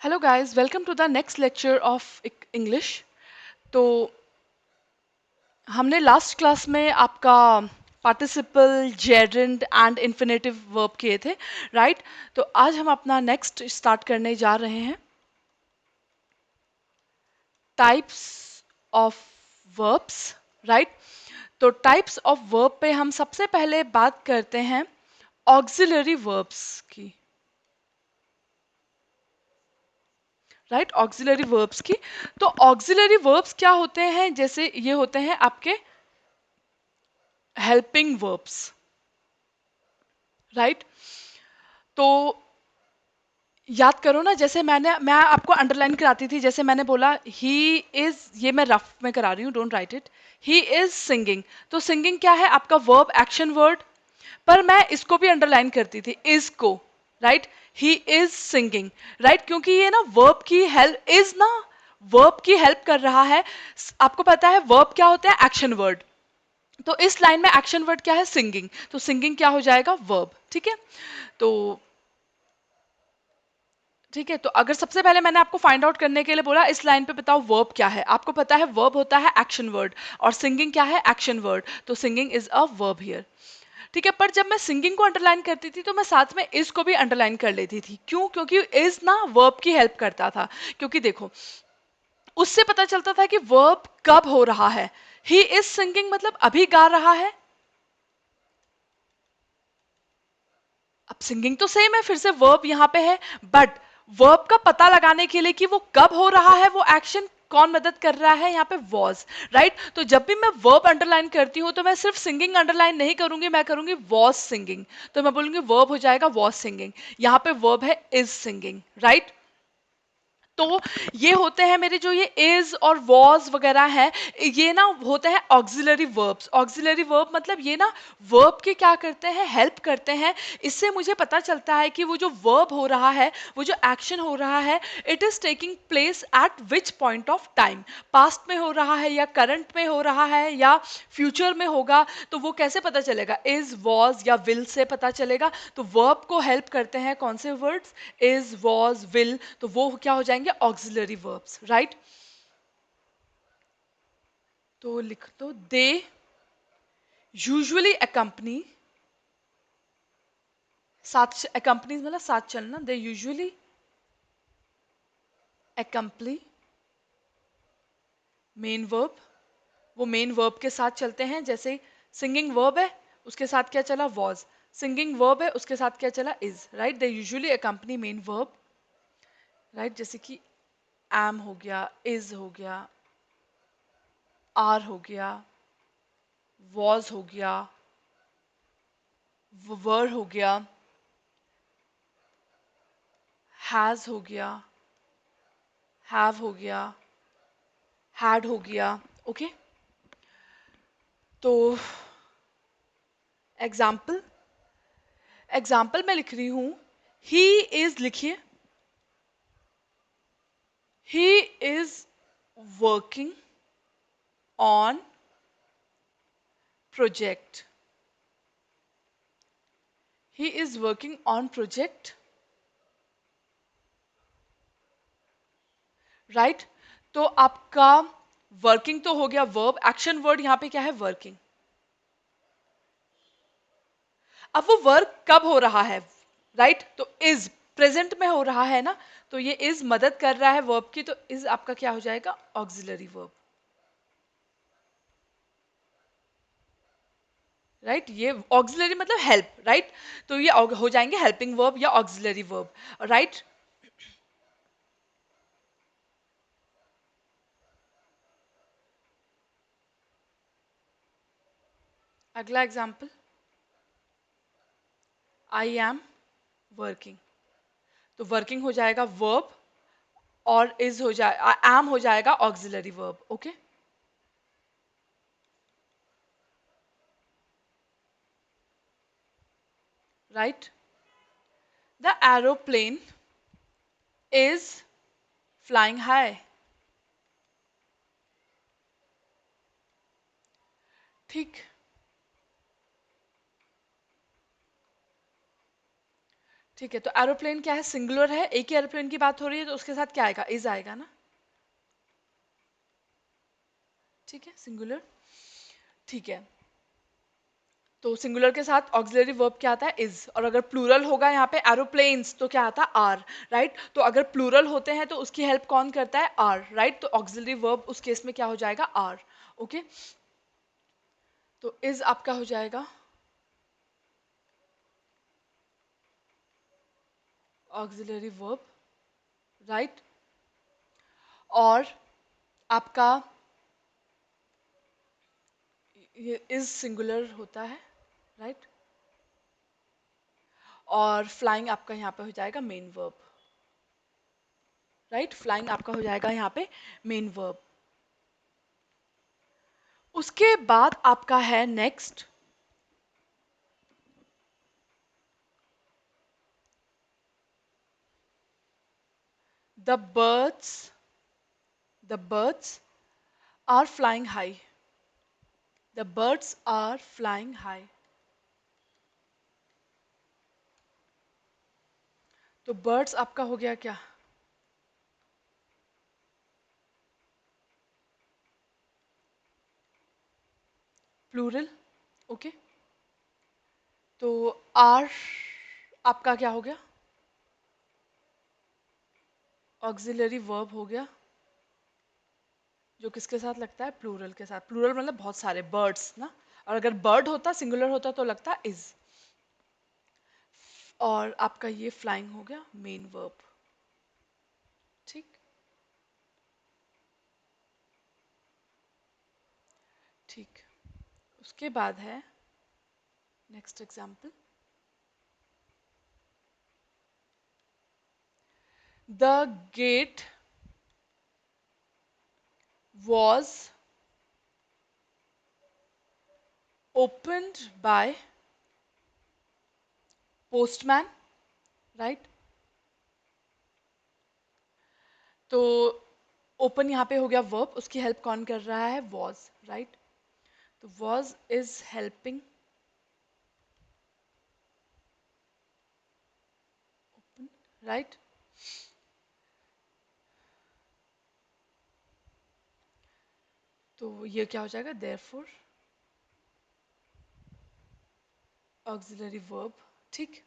Hello guys, welcome to the next lecture of English. तो हमने last class में आपका participle, gerund and infinitive verb किए थे, राइट? तो आज हम अपना नेक्स्ट स्टार्ट करने जा रहे हैं, टाइप्स ऑफ वर्ब्स, राइट? तो टाइप्स ऑफ वर्ब पे हम सबसे पहले बात करते हैं ऑक्सिलरी वर्ब्स की, राइट? ऑक्सिलरी वर्ब्स की। तो ऑक्सिलरी वर्ब्स क्या होते हैं? जैसे ये होते हैं आपके हेल्पिंग वर्ब्स, राइट? तो याद करो ना, जैसे मैं आपको अंडरलाइन कराती थी, जैसे मैंने बोला ही इज, ये मैं रफ में करा रही हूँ, don't write it. He is singing, तो सिंगिंग क्या है? आपका वर्ब, एक्शन वर्ड। पर मैं इसको भी अंडरलाइन करती थी, इज को, right? He is singing, right? क्योंकि ये ना वर्ब की हेल्प, इज ना वर्ब की हेल्प कर रहा है। आपको पता है वर्ब क्या होता है? Action word. तो इस लाइन में एक्शन वर्ड क्या है? सिंगिंग। तो सिंगिंग क्या हो जाएगा? वर्ब, ठीक है? तो ठीक है, तो अगर सबसे पहले मैंने आपको फाइंड आउट करने के लिए बोला इस लाइन पे बताओ वर्ब क्या है, आपको पता है वर्ब होता है एक्शन वर्ड, और सिंगिंग क्या है? Action word. तो singing is a verb here, ठीक है? पर जब मैं सिंगिंग को अंडरलाइन करती थी तो मैं साथ में इज को भी अंडरलाइन कर लेती थी। क्यों? क्योंकि इज ना वर्ब की हेल्प करता था। क्योंकि देखो, उससे पता चलता था कि वर्ब कब हो रहा है। ही इज सिंगिंग मतलब अभी गा रहा है। अब सिंगिंग तो सेम है, फिर से वर्ब यहाँ पे है, बट वर्ब का पता लगाने के लिए कि वो कब हो रहा है, वो एक्शन कौन मदद कर रहा है? यहाँ पे वॉज, राइट? तो जब भी मैं वर्ब अंडरलाइन करती हूँ तो मैं सिर्फ सिंगिंग अंडरलाइन नहीं करूंगी, मैं करूंगी वॉज सिंगिंग। तो मैं बोलूंगी वर्ब हो जाएगा वॉज सिंगिंग। यहाँ पे वर्ब है इज सिंगिंग, राइट? तो ये होते हैं मेरे, जो ये इज और वॉज वगैरह है, ये ना होते हैं ऑक्सिलरी वर्ब्स। ऑक्सिलरी वर्ब मतलब ये ना वर्ब के क्या करते हैं? हेल्प करते हैं। इससे मुझे पता चलता है कि वो जो वर्ब हो रहा है, वो जो एक्शन हो रहा है, it is taking place at which point of time. Past में हो रहा है या करंट में हो रहा है या फ्यूचर में होगा। तो वो कैसे पता चलेगा? इज, वॉज या विल से पता चलेगा। तो वर्ब को हेल्प करते हैं कौन से वर्ड्स? Is, was, will. तो वो क्या हो जाएंगे? Auxiliary verbs, right? तो लिख दो, दे यूजुअली अकम्पनी, साथ अकम्पनी मतलब साथ चलना, दे यूजुअली अकम्पली मेन वर्ब। वो मेन वर्ब के साथ चलते हैं। जैसे सिंगिंग वर्ब है, उसके साथ क्या चला? वॉज। सिंगिंग वर्ब है, उसके साथ क्या चला? Is, right? They usually accompany main verb, right? जैसे कि एम हो गया, इज हो गया, आर हो गया, वॉज हो गया, वर हो गया, हैज हो गया, हैव हो गया, हैड हो गया। ओके, तो एग्जाम्पल, एग्जाम्पल मैं लिख रही हूं, ही इज, लिखिए, he is working on project. He is working on project, right? तो आपका वर्किंग तो हो गया वर्ब, एक्शन वर्ड यहां पे क्या है? वर्किंग। अब वो वर्क कब हो रहा है, राइट? तो इज प्रेजेंट में हो रहा है ना, तो ये इज मदद कर रहा है वर्ब की, तो इज आपका क्या हो जाएगा? Auxiliary verb, right? ये ऑक्सिलरी मतलब हेल्प, राइट? तो ये हो जाएंगे हेल्पिंग वर्ब या ऑक्सिलरी वर्ब, राइट? अगला एग्जाम्पल, आई एम वर्किंग। तो वर्किंग हो जाएगा वर्ब, और इज हो जाए, एम हो जाएगा auxiliary verb. Okay, right? The aeroplane is flying high. ठीक, ठीक है, तो एरोप्लेन क्या है, सिंगुलर है, एक ही एरोप्लेन की बात हो रही है, तो उसके साथ क्या आएगा, इज आएगा ना। ठीक है, सिंगुलर। ठीक है, तो सिंगुलर के साथ ऑक्सिलरी वर्ब क्या आता है, इज। और अगर प्लूरल होगा यहाँ पे एरोप्लेन्स तो क्या आता है, आर। राइट, तो अगर प्लूरल होते हैं तो उसकी हेल्प कौन करता है, आर। राइट, तो ऑक्सिलरी वर्ब उस केस में क्या हो जाएगा, आर। ओके, तो इज आपका हो जाएगा ऑक्सिलरी वर्ब। राइट, और आपका ये इज सिंगुलर होता है। राइट, और फ्लाइंग आपका यहाँ पे हो जाएगा मेन वर्ब। राइट, फ्लाइंग आपका हो जाएगा यहाँ पे मेन वर्ब। उसके बाद आपका है next the birds, the birds are flying high. The birds are flying high. तो बर्ड्स आपका हो गया क्या, प्लूरल। ओके, तो आर आपका क्या हो गया, ऑक्सिलरी वर्ब हो गया, जो किसके साथ लगता है, प्लूरल के साथ। प्लूरल मतलब बहुत सारे बर्ड्स ना, और अगर बर्ड होता सिंगुलर होता तो लगता इज। और आपका ये फ्लाइंग हो गया मेन वर्ब। ठीक, ठीक। उसके बाद है next example, the gate was opened by postman। Right, तो ओपन यहाँ पे हो गया वर्ब, उसकी हेल्प कौन कर रहा है, was। राइट, तो was is helping open. Right, तो ये क्या हो जाएगा, therefore ऑक्सिलरी वर्ब। ठीक,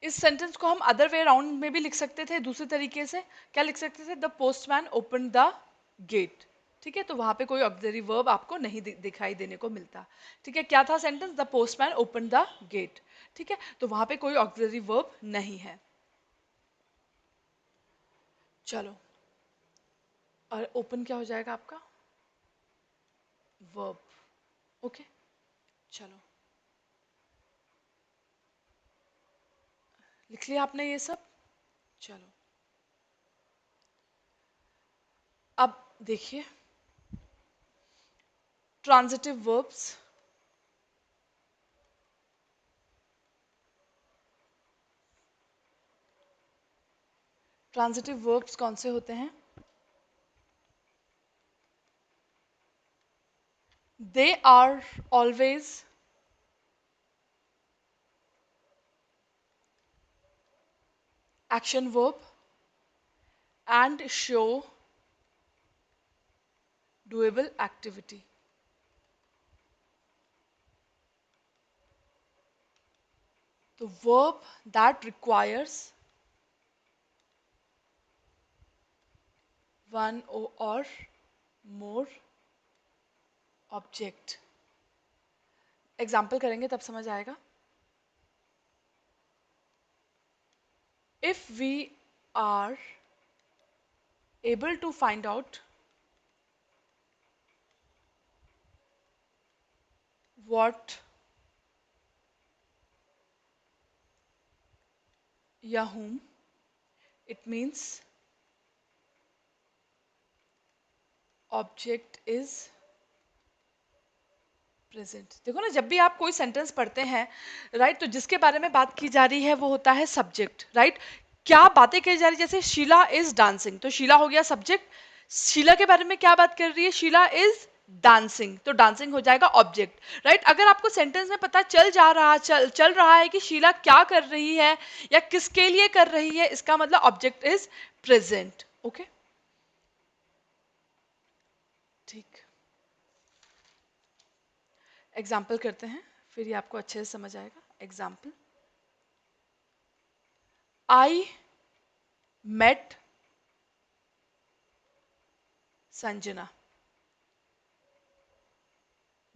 इस सेंटेंस को हम अदर वे अराउंड में भी लिख सकते थे, दूसरे तरीके से क्या लिख सकते थे, the postman open the gate. ठीक है, तो वहां पे कोई ऑक्सिलरी वर्ब आपको नहीं दिखाई देने को मिलता। ठीक है, क्या था sentence, the postman open the gate. ठीक है, तो वहां पे कोई ऑक्सिलरी वर्ब नहीं है। चलो, और ओपन क्या हो जाएगा आपका, वर्ब। ओके, चलो, लिख लिया आपने ये सब। चलो, अब देखिए ट्रांजिटिव वर्ब्स। ट्रांजिटिव वर्ब्स कौन से होते हैं, they are always action verb and show doable activity। तो verb that requires one or more object। Example करेंगे तब समझ आएगा। if we are able to find out what या whom, it means object is present. देखो ना, जब भी आप कोई सेंटेंस पढ़ते हैं, राइट, तो जिसके बारे में बात की जा रही है वो होता है सब्जेक्ट। राइट, क्या बातें कही जा रही है, जैसे शीला इज डांसिंग, तो शीला हो गया सब्जेक्ट। शीला के बारे में क्या बात कर रही है, शीला इज डांसिंग, तो डांसिंग हो जाएगा ऑब्जेक्ट, राइट। अगर आपको सेंटेंस में पता चल रहा है कि शीला क्या कर रही है या किसके लिए कर रही है, इसका मतलब ऑब्जेक्ट इज प्रेजेंट। ओके, ठीक। एग्जाम्पल करते हैं, फिर ये आपको अच्छे से समझ आएगा। Example, I met Sanjana.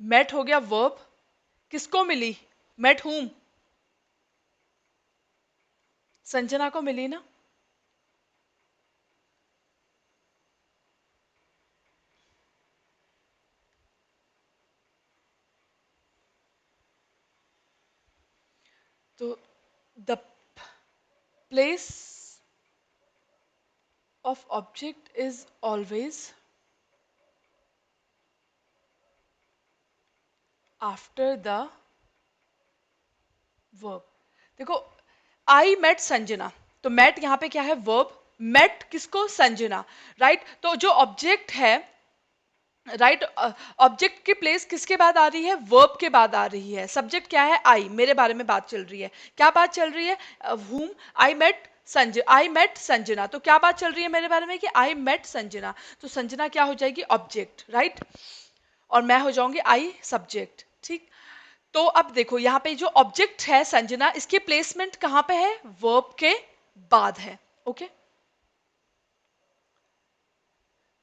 Met हो गया वर्ब, किसको मिली? Met whom? संजना को मिली ना। तो the place of object is always after the verb. देखो, आई मेट संजना, तो मेट यहां पे क्या है? वर्ब। मेट किसको? संजना, राइट। तो जो ऑब्जेक्ट है, राइट, ऑब्जेक्ट की प्लेस किसके बाद आ रही है? वर्ब के बाद आ रही है। सब्जेक्ट क्या है? आई, मेरे बारे में बात चल रही है। क्या बात चल रही है? whom आई मेट संजना, तो क्या बात चल रही है मेरे बारे में? कि आई मेट संजना, तो संजना क्या हो जाएगी? Object, right. और मैं हो जाऊंगी आई, सब्जेक्ट, ठीक। तो अब देखो, यहाँ पे जो ऑब्जेक्ट है संजना, इसकी प्लेसमेंट कहाँ पे है? वर्ब के बाद है। ओके,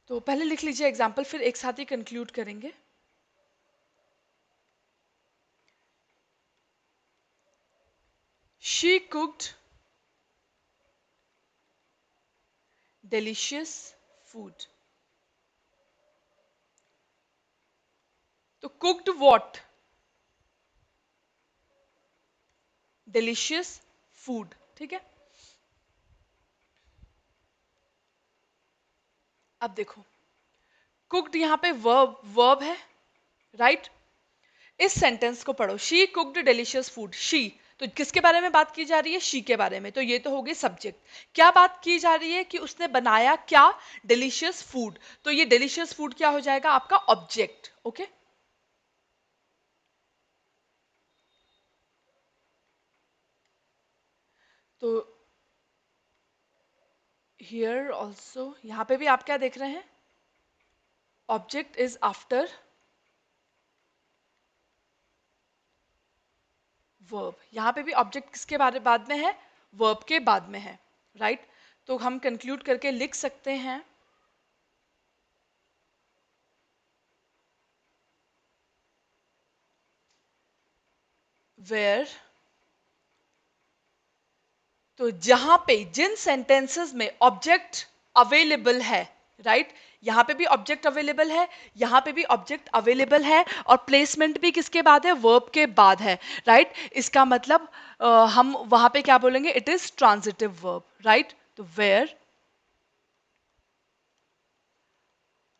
तो पहले लिख लीजिए एग्जाम्पल, फिर एक साथ ही कंक्लूड करेंगे। She cooked delicious food। तो cooked what? delicious food, ठीक है। अब देखो, cooked यहाँ पे वर्ब है, राइट। इस सेंटेंस को पढ़ो, she cooked delicious food. She, तो किसके बारे में बात की जा रही है? शी के बारे में, तो ये तो हो गई सब्जेक्ट। क्या बात की जा रही है? कि उसने बनाया क्या? डिलीशियस फूड, तो ये डिलीशियस फूड क्या हो जाएगा? आपका ऑब्जेक्ट। ओके, तो हियर ऑल्सो, यहां पे भी आप क्या देख रहे हैं? Object is after verb. यहां पे भी ऑब्जेक्ट किसके बारे बाद में है? वर्ब के बाद में है, राइट। तो हम कंक्लूड करके लिख सकते हैं, वेयर, तो जहां पे, जिन सेंटेंसेस में ऑब्जेक्ट अवेलेबल है, राइट। यहां पे भी ऑब्जेक्ट अवेलेबल है, यहां पे भी ऑब्जेक्ट अवेलेबल है, और प्लेसमेंट भी किसके बाद है? वर्ब के बाद है, राइट। इसका मतलब हम वहां पे क्या बोलेंगे? It is transitive verb, right. तो वेयर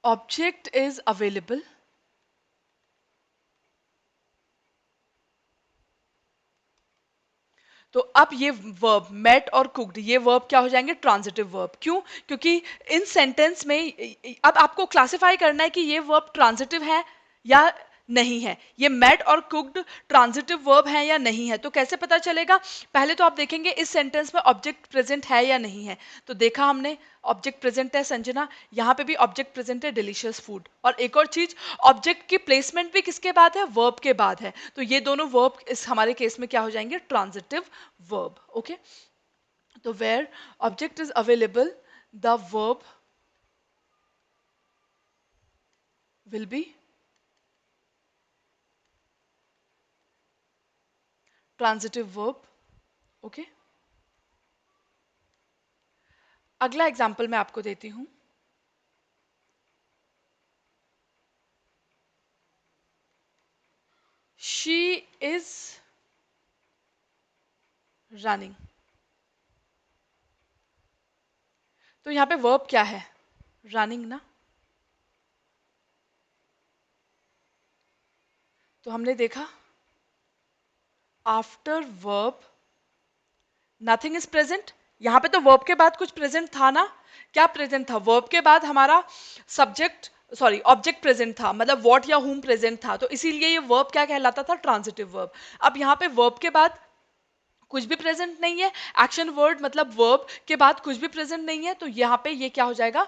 ऑब्जेक्ट इज अवेलेबल, तो अब ये वर्ब मेट और कुक्ड, ये वर्ब क्या हो जाएंगे? Transitive verb. क्यों? क्योंकि इन सेंटेंस में अब आपको क्लासिफाई करना है कि ये वर्ब ट्रांजिटिव है या नहीं है, ये मेट और कुक्ड ट्रांजिटिव वर्ब है या नहीं है। तो कैसे पता चलेगा? पहले तो आप देखेंगे इस सेंटेंस में ऑब्जेक्ट प्रेजेंट है या नहीं है। तो देखा हमने, ऑब्जेक्ट प्रेजेंट है संजना, यहाँ पे भी ऑब्जेक्ट प्रेजेंट है डिलीशियस फूड। और एक और चीज, ऑब्जेक्ट की प्लेसमेंट भी किसके बाद है? वर्ब के बाद है। तो ये दोनों वर्ब इस हमारे केस में क्या हो जाएंगे? Transitive verb. ओके, तो where object is available, the verb will be transitive verb. Okay, अगला एग्जाम्पल मैं आपको देती हूं। शी इज रनिंग, तो यहां पे वर्ब क्या है? रनिंग ना। तो हमने देखा, after verb nothing is present. यहां पे तो वर्ब के बाद कुछ प्रेजेंट था ना। क्या प्रेजेंट था? वर्ब के बाद हमारा सब्जेक्ट सॉरी ऑब्जेक्ट प्रेजेंट था, मतलब व्हाट या whom प्रेजेंट था, तो इसीलिए ये वर्ब क्या कहलाता था, ट्रांजिटिव वर्ब। अब यहाँ पे वर्ब के बाद कुछ भी प्रेजेंट नहीं है, एक्शन वर्ड मतलब वर्ब के बाद कुछ भी प्रेजेंट नहीं है, तो यहाँ पे ये क्या हो जाएगा,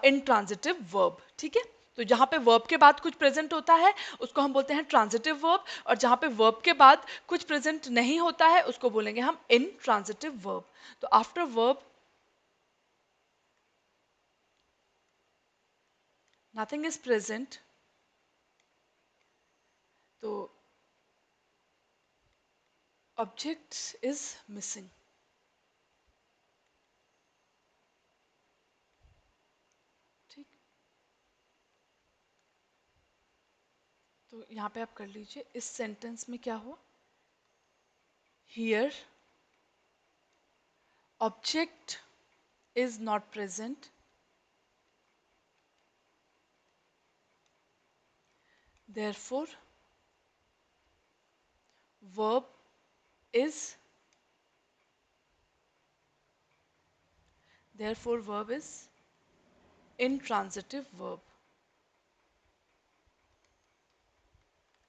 इंट्रांजिटिव वर्ब। ठीक है, तो जहाँ पे वर्ब के बाद कुछ प्रेजेंट होता है उसको हम बोलते हैं ट्रांजिटिव वर्ब, और जहाँ पे वर्ब के बाद कुछ प्रेजेंट नहीं होता है उसको बोलेंगे हम इनट्रांजिटिव वर्ब। तो after verb nothing is present, तो ऑब्जेक्ट इज मिसिंग। ठीक, तो यहाँ पे आप कर लीजिए, इस सेंटेंस में क्या हुआ, here object is not present, therefore verb is therefore verb is intransitive verb।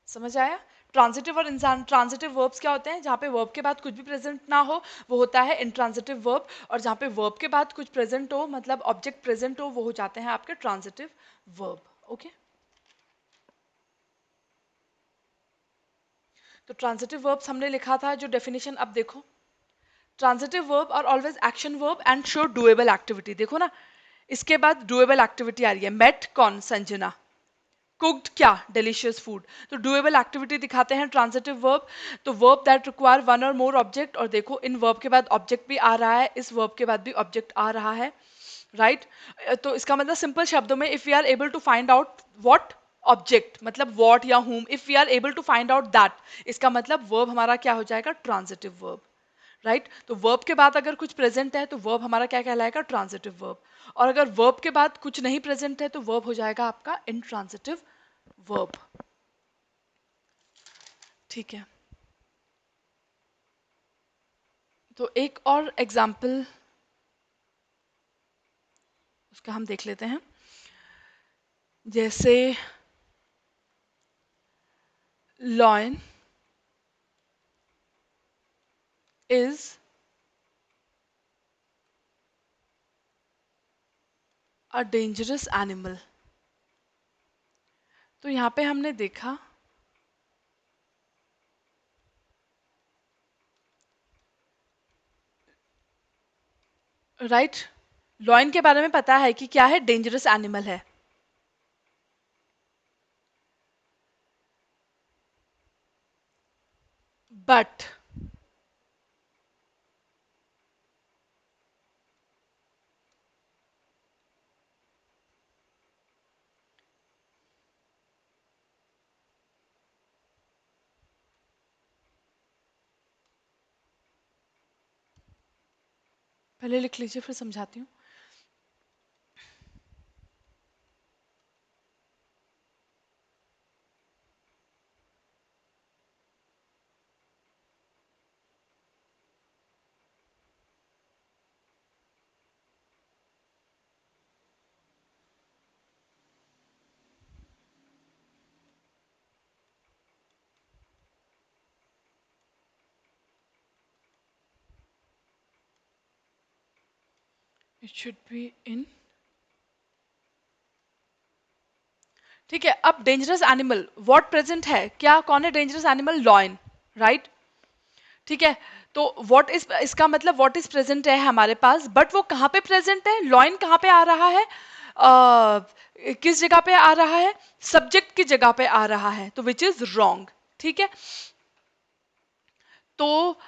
समझ आया? ट्रांजिटिव और इंसान ट्रांजिटिव वर्ब्स क्या होते हैं, जहाँ पे वर्ब के बाद कुछ भी प्रेजेंट ना हो वो होता है इंट्रांजिटिव वर्ब, और जहाँ पे वर्ब के बाद कुछ प्रेजेंट हो मतलब ऑब्जेक्ट प्रेजेंट हो वो हो जाते हैं आपके ट्रांजिटिव वर्ब। ओके, तो ट्रांजिटिव वर्ब्स हमने लिखा था, जो डेफिनेशन अब देखो, transitive verb are always action verb and show doable activity. देखो ना, इसके बाद डुएबल एक्टिविटी आ रही है, मेट कौन, संजना, कुक्ड क्या, डिलीशियस फूड, तो डुएबल एक्टिविटी दिखाते हैं ट्रांजिटिव वर्ब। तो वर्ब दैट रिक्वायर वन और मोर ऑब्जेक्ट, और देखो इन वर्ब के बाद ऑब्जेक्ट भी आ रहा है, इस वर्ब के बाद भी ऑब्जेक्ट आ रहा है, राइट तो इसका मतलब सिंपल शब्दों में, if we are able to find out what object मतलब व्हाट या whom, if we are able to find out that, इसका मतलब वर्ब हमारा क्या हो जाएगा, ट्रांजिटिव वर्ब। राइट तो वर्ब के बाद अगर कुछ प्रेजेंट है तो वर्ब हमारा क्या कहलाएगा, ट्रांजिटिव वर्ब, और अगर वर्ब के बाद कुछ नहीं प्रेजेंट है तो वर्ब हो जाएगा आपका इनट्रांजिटिव वर्ब। ठीक है, तो एक और एग्जाम्पल उसका हम देख लेते हैं, जैसे lion is a dangerous animal. तो यहाँ पे हमने देखा, राइट लॉयन के बारे में पता है कि क्या है, डेंजरस एनिमल है, बट पहले लिख लीजिए फिर समझाती हूँ। इट शुड बी इन, ठीक है। अब डेंजरस एनिमल व्हाट प्रेजेंट है, क्या कौन है डेंजरस एनिमल, लॉयन, राइट ठीक है। तो व्हाट इज इसका मतलब व्हाट इज प्रेजेंट है हमारे पास, बट वो कहाँ पे प्रेजेंट है, लॉयन कहाँ पे आ रहा है, किस जगह पे आ रहा है, सब्जेक्ट की जगह पे आ रहा है, तो विच इज रॉन्ग। ठीक है, तो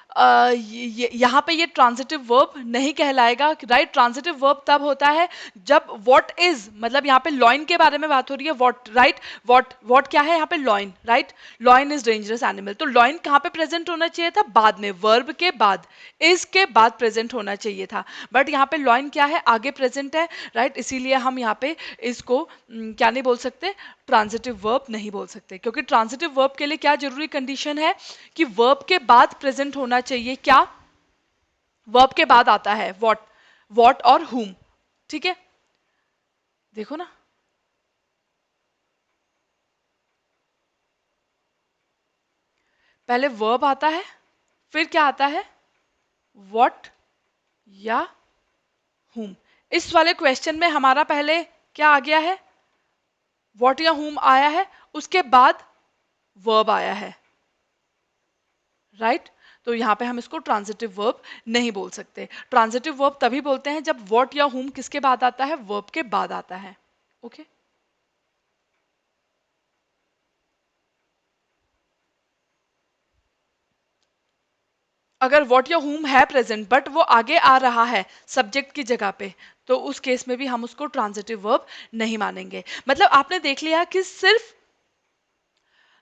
यहाँ पे ये ट्रांजिटिव वर्ब नहीं कहलाएगा, राइट ट्रांजिटिव वर्ब तब होता है जब व्हाट इज, मतलब यहाँ पे लॉइन के बारे में बात हो रही है, व्हाट राइट व्हाट व्हाट क्या है यहाँ पे, lion, right lion is dangerous animal, तो लॉइन कहाँ पे प्रेजेंट होना चाहिए था, बाद में, वर्ब के बाद, इज के बाद प्रेजेंट होना चाहिए था, बट यहाँ पे लॉइन क्या है, आगे प्रेजेंट है, राइट इसीलिए हम यहाँ पे इसको क्या नहीं बोल सकते, ट्रांजिटिव वर्ब नहीं बोल सकते, क्योंकि ट्रांजिटिव वर्ब के लिए क्या जरूरी कंडीशन है कि वर्ब के बाद प्रेजेंट होना चाहिए, क्या, वर्ब के बाद आता है व्हाट, व्हाट और whom। ठीक है, देखो ना, पहले वर्ब आता है, फिर क्या आता है, व्हाट या whom। इस वाले क्वेश्चन में हमारा पहले क्या आ गया है, व्हाट या whom आया है, उसके बाद वर्ब आया है, राइट। तो यहां पे हम इसको ट्रांजिटिव वर्ब नहीं बोल सकते। ट्रांजिटिव वर्ब तभी बोलते हैं जब व्हाट या whom किसके बाद आता है, वर्ब के बाद आता है। ओके। अगर व्हाट या whom है प्रेजेंट बट वो आगे आ रहा है सब्जेक्ट की जगह पे, तो उस केस में भी हम उसको ट्रांजिटिव वर्ब नहीं मानेंगे। मतलब आपने देख लिया कि सिर्फ,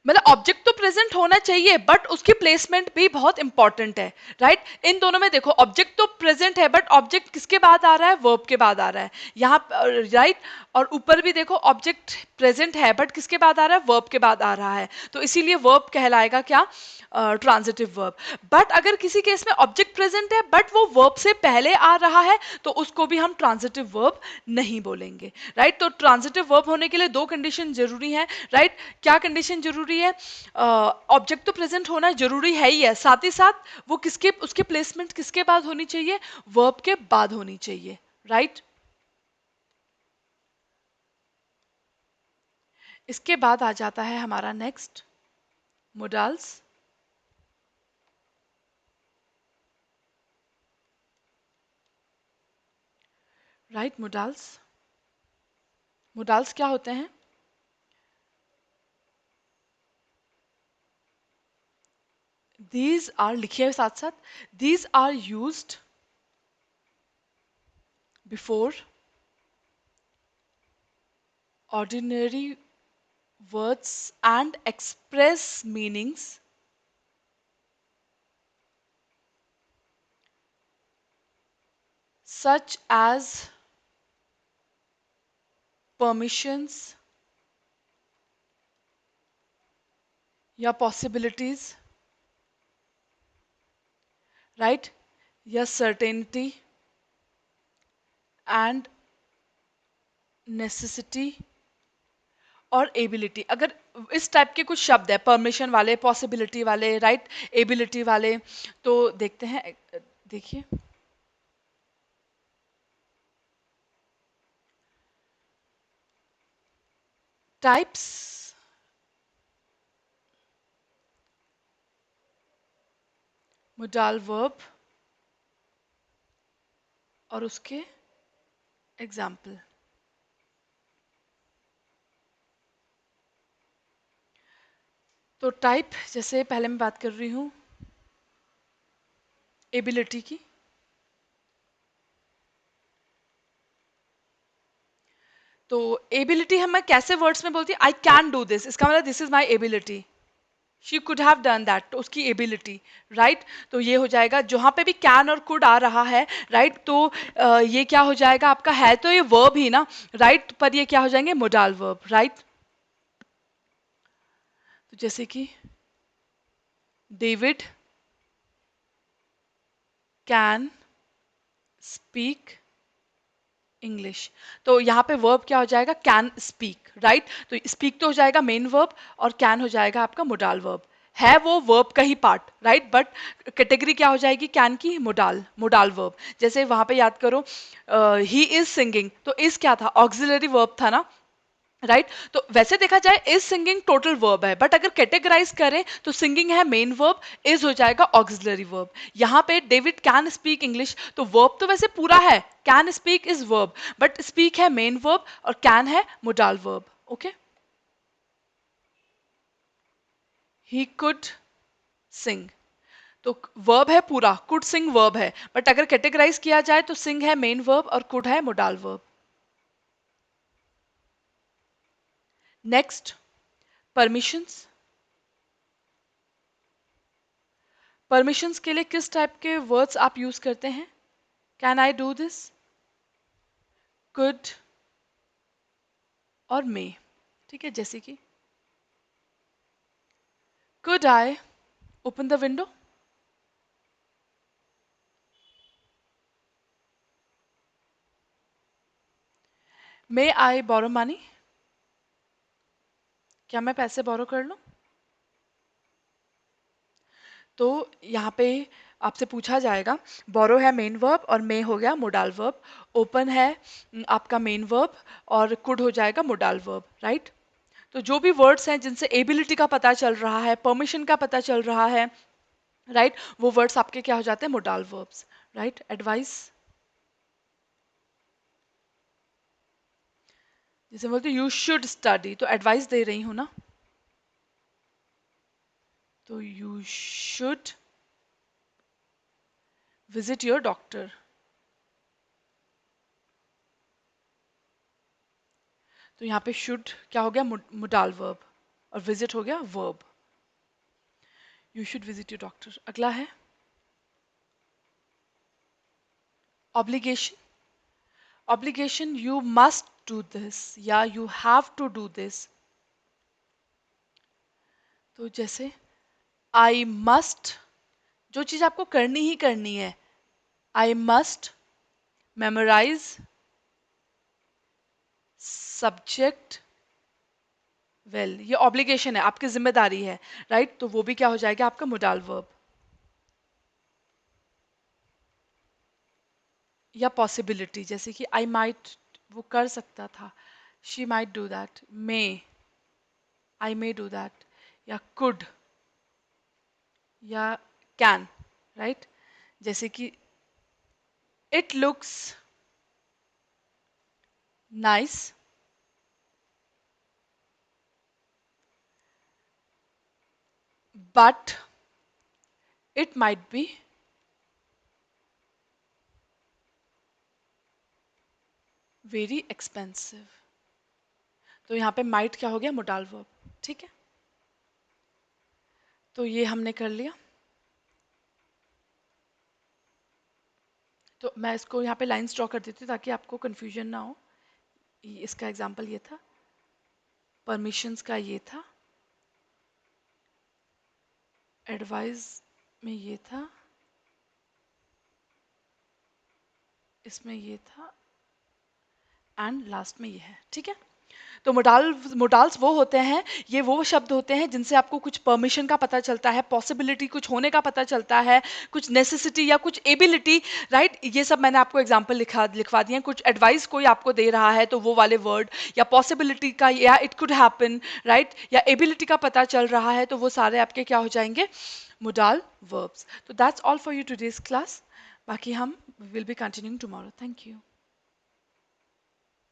मतलब ऑब्जेक्ट तो प्रेजेंट होना चाहिए बट उसकी प्लेसमेंट भी बहुत इंपॉर्टेंट है, राइट। इन दोनों में देखो, ऑब्जेक्ट तो प्रेजेंट है बट ऑब्जेक्ट किसके बाद आ रहा है, वर्ब के बाद आ रहा है यहाँ, राइट। और ऊपर भी देखो, ऑब्जेक्ट प्रेजेंट है बट किसके बाद आ रहा है, वर्ब के बाद आ रहा है, तो इसीलिए वर्ब कहलाएगा क्या, ट्रांजिटिव वर्ब। बट अगर किसी केस में ऑब्जेक्ट प्रेजेंट है बट वो वर्ब से पहले आ रहा है, तो उसको भी हम ट्रांजिटिव वर्ब नहीं बोलेंगे, राइट। तो ट्रांजिटिव वर्ब होने के लिए दो कंडीशन जरूरी है, राइट। क्या कंडीशन जरूरी है, ऑब्जेक्ट तो प्रेजेंट होना जरूरी है ही है, साथ ही साथ वो किसके, उसके प्लेसमेंट किसके बाद होनी चाहिए, वर्ब के बाद होनी चाहिए, राइट। इसके बाद आ जाता है हमारा next, modals. Right, modals. Modals क्या होते हैं, दीज आर, लिखिए साथ साथ, these are used before ordinary words and express meanings such as permissions या possibilities, right, या certainty and necessity और एबिलिटी। अगर इस टाइप के कुछ शब्द है, परमिशन वाले, पॉसिबिलिटी वाले, राइट, एबिलिटी वाले, तो देखते हैं, देखिए, टाइप्स, मोडाल वर्ब और उसके एग्जाम्पल। तो टाइप, जैसे पहले मैं बात कर रही हूं एबिलिटी की, तो एबिलिटी हम मैं कैसे वर्ड्स में बोलती, आई कैन डू दिस, इसका मतलब this is my ability, she could have done that, तो उसकी एबिलिटी, राइट। तो ये हो जाएगा, जहां पे भी कैन और कुड आ रहा है, राइट, तो ये क्या हो जाएगा आपका, है तो ये वर्ब ही ना, राइट, पर ये क्या हो जाएंगे, मोडाल वर्ब, राइट। तो जैसे कि डेविड कैन स्पीक इंग्लिश, तो यहाँ पे वर्ब क्या हो जाएगा, कैन स्पीक, राइट। तो स्पीक तो हो जाएगा मेन वर्ब और कैन हो जाएगा आपका मोडाल वर्ब, है वो वर्ब का ही पार्ट, राइट, बट कैटेगरी क्या हो जाएगी कैन की, मोडाल, मोडाल वर्ब। जैसे वहां पे याद करो, ही इज सिंगिंग, तो इज क्या था, ऑक्सिलरी वर्ब था ना, राइट। तो वैसे देखा जाए इज सिंगिंग टोटल वर्ब है, बट अगर कैटेगराइज करें तो सिंगिंग है मेन वर्ब, इज हो जाएगा ऑक्सिलरी वर्ब। यहाँ पे डेविड कैन स्पीक इंग्लिश, तो वर्ब तो वैसे पूरा है, can speak is verb, but speak है मेन वर्ब और कैन है modal verb. Okay, he could sing, तो वर्ब है पूरा, कुड सिंग वर्ब है, बट अगर कैटेगराइज किया जाए तो सिंग है मेन वर्ब और कुड है modal verb. Next, permissions. Permissions के लिए किस टाइप के वर्ड्स आप यूज करते हैं, can I do this, could और मे, ठीक है। जैसे कि could I open the window, may I borrow money, क्या मैं पैसे बोरो कर लूं, तो यहाँ पे आपसे पूछा जाएगा, बोरो है मेन वर्ब और मे हो गया मोडाल वर्ब, ओपन है आपका मेन वर्ब और कुड हो जाएगा मोडाल वर्ब, राइट। तो जो भी वर्ड्स हैं जिनसे एबिलिटी का पता चल रहा है, परमिशन का पता चल रहा है, राइट, वो वर्ड्स आपके क्या हो जाते हैं, मोडाल वर्ब्स, राइट। एडवाइस, जैसे बोलते यू शुड स्टडी, तो एडवाइस दे रही हूं ना, तो you should visit your doctor. तो यहाँ पे शुड क्या हो गया, मोडाल वर्ब, और विजिट हो गया verb. You should visit your doctor. अगला है obligation. Obligation, you must do this या you have to do this. तो जैसे आई मस्ट, जो चीज आपको करनी ही करनी है, I must memorize subject well, ये ऑब्लिगेशन है, आपकी जिम्मेदारी है, राइट। तो वो भी क्या हो जाएगा आपका मोडाल वर्ब। या पॉसिबिलिटी, जैसे कि आई माइट, वो कर सकता था, she might do that, may, I may do that, या कुड, या कैन, राइट। जैसे कि it looks nice but it might be very expensive. तो यहाँ पे माइट क्या हो गया, मोडाल वर्ब, ठीक है। तो ये हमने कर लिया। तो मैं इसको यहाँ पे लाइंस ड्रॉ कर देती हूँ ताकि आपको कंफ्यूजन ना हो। इसका एग्जांपल ये था, परमिशंस का ये था, एडवाइस में ये था, इसमें ये था, एंड लास्ट में ये है, ठीक है। तो मोडाल्स वो होते हैं, ये वो शब्द होते हैं जिनसे आपको कुछ परमिशन का पता चलता है, पॉसिबिलिटी कुछ होने का पता चलता है, कुछ नेसेसिटी या कुछ एबिलिटी, राइट। ये सब मैंने आपको एग्जांपल लिखवा दिए हैं। कुछ एडवाइस कोई आपको दे रहा है तो वो वाले वर्ड, या पॉसिबिलिटी का, या इट कुड हैपन, राइट, या एबिलिटी का पता चल रहा है, तो वो सारे आपके क्या हो जाएंगे, मोडाल वर्ब्स। तो that's all for you today's class. बाकी हम will be continuing tomorrow. Thank you.